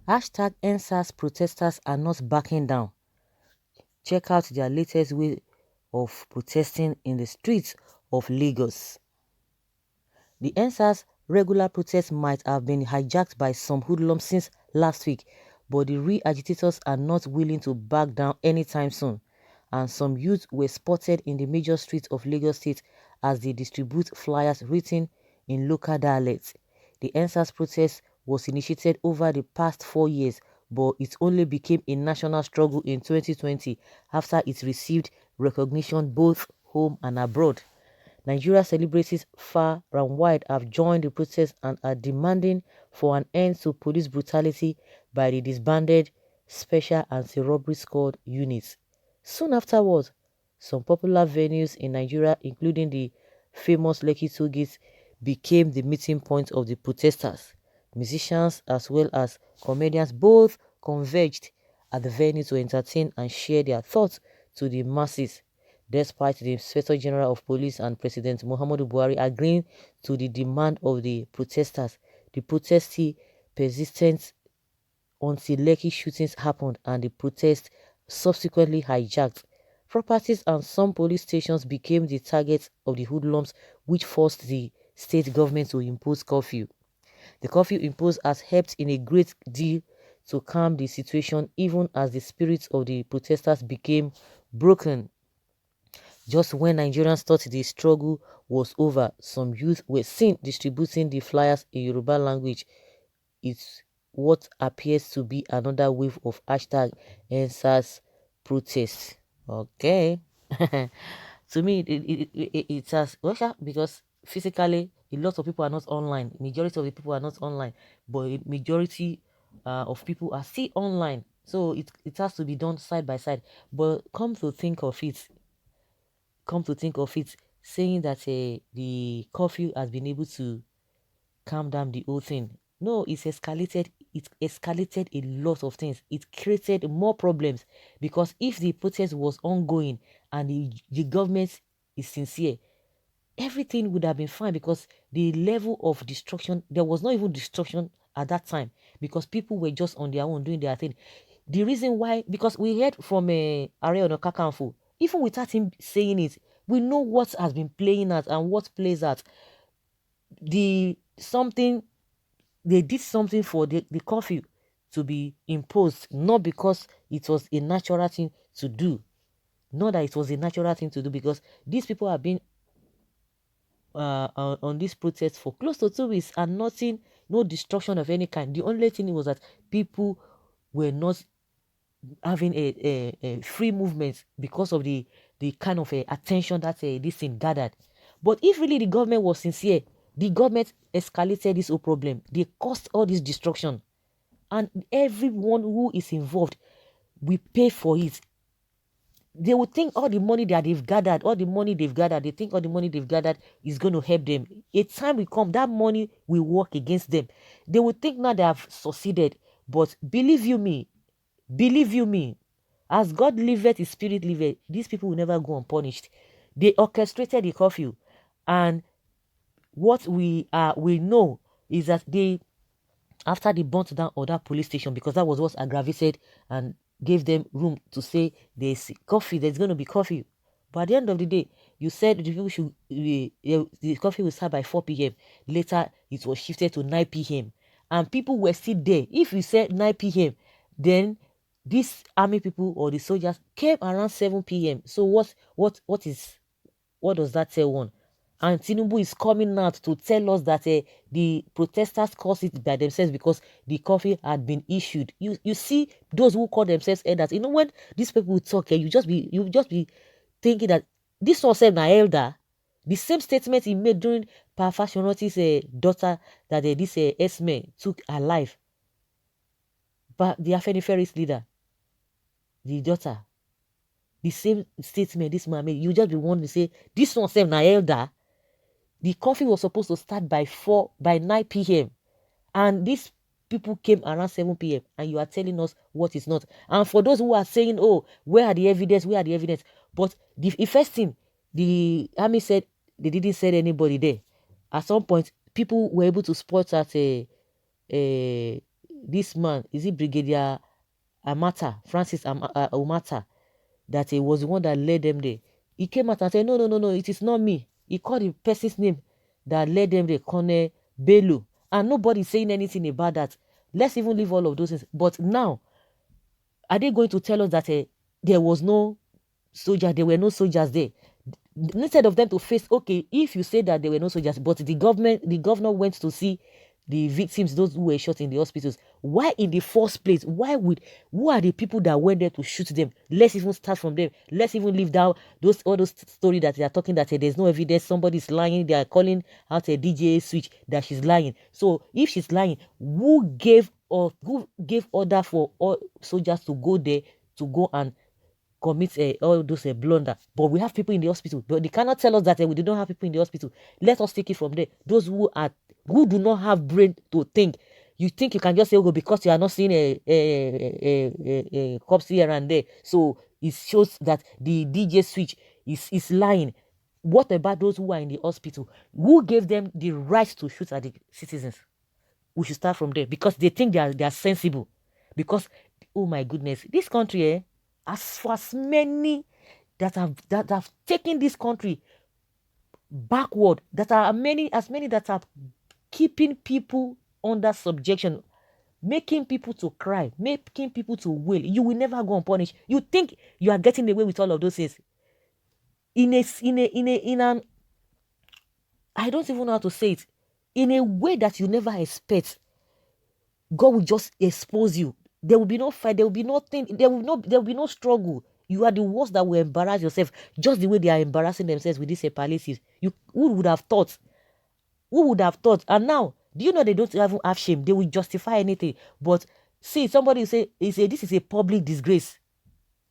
Hashtag NSAS protesters are not backing down. Check out their latest way of protesting in the streets of Lagos. The NSAS regular protests might have been hijacked by some hoodlums since last week, but the real agitators are not willing to back down anytime soon, and some youth were spotted in the major streets of Lagos State as they distribute flyers written in local dialects. The NSAS protest was initiated over the past 4 years, but it only became a national struggle in 2020 after it received recognition both home and abroad. Nigeria celebrities far and wide have joined the protest and are demanding for an end to police brutality by the disbanded Special Anti-Robbery Squad units. Soon afterwards, some popular venues in Nigeria, including the famous Lekki Toll Gate, became the meeting point of the protesters. Musicians as well as comedians both converged at the venue to entertain and share their thoughts to the masses. Despite the Inspector General of Police and President Muhammadu Buhari agreeing to the demand of the protesters, the protest still persisted until Lekki shootings happened and the protest subsequently hijacked. Properties and some police stations became the target of the hoodlums, which forced the state government to impose curfew. The curfew imposed has helped in a great deal to calm the situation, even as the spirits of the protesters became broken. Just when Nigerians thought the struggle was over, some youth were seen distributing the flyers in Yoruba language. It's what appears to be another wave of hashtag NSAS protest. Okay. To me, it has Russia because physically a lot of people are not online. Majority of the people are not online, but a majority of people are still online. So it has to be done side by side. But come to think of it, saying that the curfew has been able to calm down the whole thing. No, it's escalated. It escalated a lot of things. It created more problems because if the protest was ongoing and the government is sincere, everything would have been fine because the level of destruction, there was not even destruction at that time because people were just on their own doing their thing. The reason why, because we heard from Ààrẹ Ọ̀nà Kakanfò, even without him saying it, we know what has been playing out and what plays out. The something they did something for the curfew to be imposed, not because it was a natural thing to do. Not that it was a natural thing to do, because these people have been on this protest for close to 2 weeks and nothing, no destruction of any kind. The only thing was that people were not having a free movement because of the kind of attention that this thing gathered. But if really the government was sincere, the government escalated this whole problem. They caused all this destruction, and everyone who is involved will pay for it. They will think all the money that they've gathered, they think all the money they've gathered is going to help them. A time will come, that money will work against them. They will think now they have succeeded. But believe you me, as God liveth, his spirit liveth, these people will never go unpunished. They orchestrated the curfew, and what we know is that after they burnt down other police station, because that was what aggravated and gave them room to say there's going to be curfew. But at the end of the day, you said the people should the curfew will start by 4 p.m. Later, it was shifted to 9 p.m. and people were still there. If you said 9 p.m., then these army people or the soldiers came around 7 p.m. So what does that tell one? And Tinubu is coming out to tell us that the protesters caused it by themselves because the curfew had been issued. You see those who call themselves elders. You know, when these people talk, you just be thinking that this was an elder. The same statement he made during Parfashionoti's daughter that this Esme took alive. But the Afeniferi's leader, the daughter, the same statement this man made. You just be wanting to say this one an elder. The curfew was supposed to start by 9 p.m. and these people came around 7 p.m. and you are telling us what is not. And for those who are saying, oh, where are the evidence? But the first thing, the army said they didn't send anybody there. At some point, people were able to spot that this man, is it Brigadier Amata, Francis Omata, that he was the one that led them there. He came out and said, no, no, no, no, it is not me. He called the person's name that led them there, Colonel Bello. And nobody saying anything about that. Let's even leave all of those things. But now, are they going to tell us that there was no soldier, there were no soldiers there? Instead of them to face, okay, if you say that there were no soldiers, but the governor went to see the victims, those who were shot in the hospitals, why in the first place, who are the people that went there to shoot them? Let's even start from them. Let's even leave down all those stories that they are talking that there's no evidence, somebody's lying, they are calling out a DJ switch that she's lying. So if she's lying, who gave order for all soldiers to go there to go and commit all those blunder? But we have people in the hospital, but they cannot tell us that we don't have people in the hospital. Let us take it from there. Those who do not have brain to think. You think you can just say, oh, because you are not seeing a corpse here and there, so it shows that the DJ switch is lying. What about those who are in the hospital? Who gave them the right to shoot at the citizens? We should start from there, because they think they are sensible. Because, oh my goodness, this country, as for as many that have taken this country backward, that are as many that are keeping people under subjection, making people to cry, making people to wail, you will never go unpunished. You think you are getting away with all of those things in an, I don't even know how to say it, in a way that you never expect. God will just expose you. There will be no fight. There will be nothing. There will be no struggle. You are the ones that will embarrass yourself, just the way they are embarrassing themselves with these palliatives. Who would have thought? Who would have thought? And now, do you know they don't even have shame? They will justify anything. But see, somebody say, this is a public disgrace.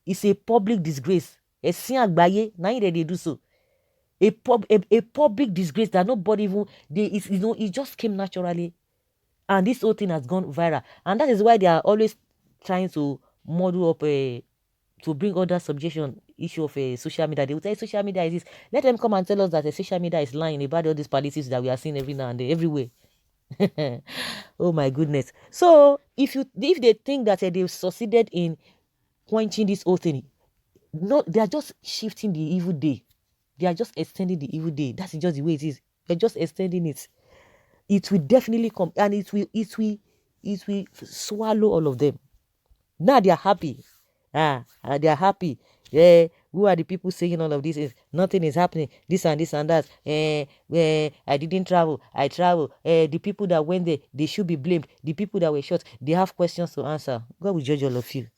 It's a public disgrace. Now they do so. A public disgrace that nobody even, it just came naturally. And this whole thing has gone viral. And that is why they are always trying to model up to bring other subjection issue of social media. They will say social media is this. Let them come and tell us that social media is lying about all these policies that we are seeing every now and then, everywhere. Oh my goodness. So if they think that they've succeeded in quenching this whole thing, no, they are just shifting the evil day. They are just extending the evil day. That's just the way it is. They're just extending it. It will definitely come, and it will swallow all of them. Now they are happy. They are happy. Yeah, who are the people saying all of this? Nothing is happening. This and this and that. I didn't travel. I travel. The people that went there, they should be blamed. The people that were shot, they have questions to answer. God will judge all of you.